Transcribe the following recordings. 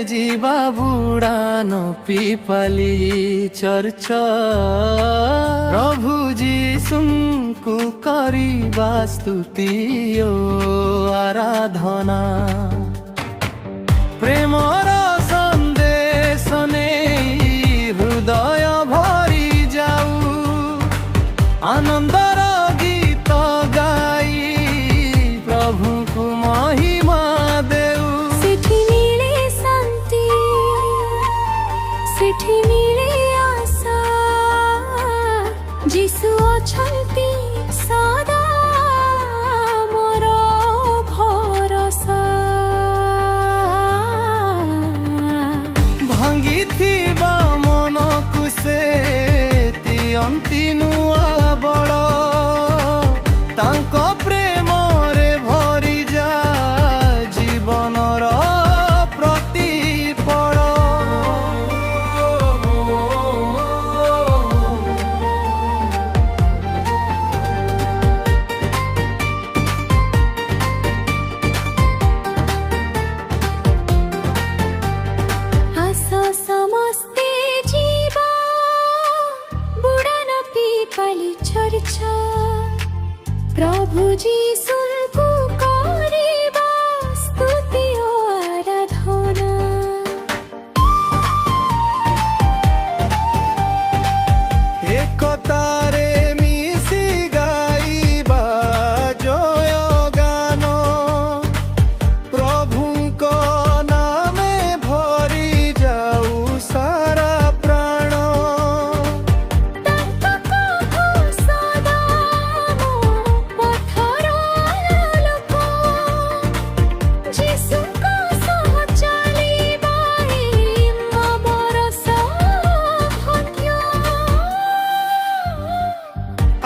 ଯିବା ବୁଡ଼ାନ ପିପାଲି ଚର୍ଚ୍ଚ ପ୍ରଭୁ ଯୀଶୁଙ୍କୁ କରିବା ସ୍ତୁତି ଓ ଆରାଧନା ପ୍ରେମର ସନ୍ଦେଶ ନେଇ ହୃଦୟ ଭରି ଯାଉ ଆନନ୍ଦର ଗୀତ ଗାଇ ପ୍ରଭୁଙ୍କୁ ମହିମା ଦେଉ। ସେଠି ମିଳେ ଶାନ୍ତି, ସେଠି ମିଳେ ଆଶା, ଯୀଶୁ ଅଛନ୍ତି ସଦା ମୋର ଭରସା। ଭାଙ୍ଗିଥିବା ମନକୁ ସେ ଦିଅନ୍ତି ନୂଆ ବଳ ତାଙ୍କ ପ୍ରେମରେ ଭରି ଯା ଜୀବନର ପ୍ରତିଫଳ। ଆସ ସମସ୍ତେ ଯିବା ବୁଡ଼ାନ ପିପାଲି ଚର୍ଚ୍ଚ ପ୍ରଭୁ ଯୀଶୁଙ୍କୁ କରିବା ସ୍ତୁତି ଓ ଆରାଧନା। ଏକତାରେ ମିଶି ଗାଇବା ଜୟ ଗାନ ପ୍ରଭୁଙ୍କ ନାମେ ଭରି ଯାଉ ସାରା ପ୍ରାଣ। ତାଙ୍କ କଥା ସଦା ମୋ ପଥର ଆଲୋକ, ଯୀଶୁଙ୍କ ସହ ଚାଲିବା ଆମର ସୌଭାଗ୍ୟ।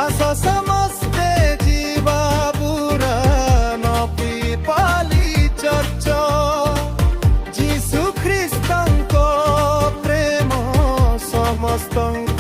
ଆସ ସମସ୍ତେ ଯିବା ବୁଡ଼ାନ ପିପାଲି ଚର୍ଚ୍ଚ ଯୀଶୁ ଖ୍ରୀଷ୍ଟଙ୍କ ପ୍ରେମ ସମସ୍ତଙ୍କୁ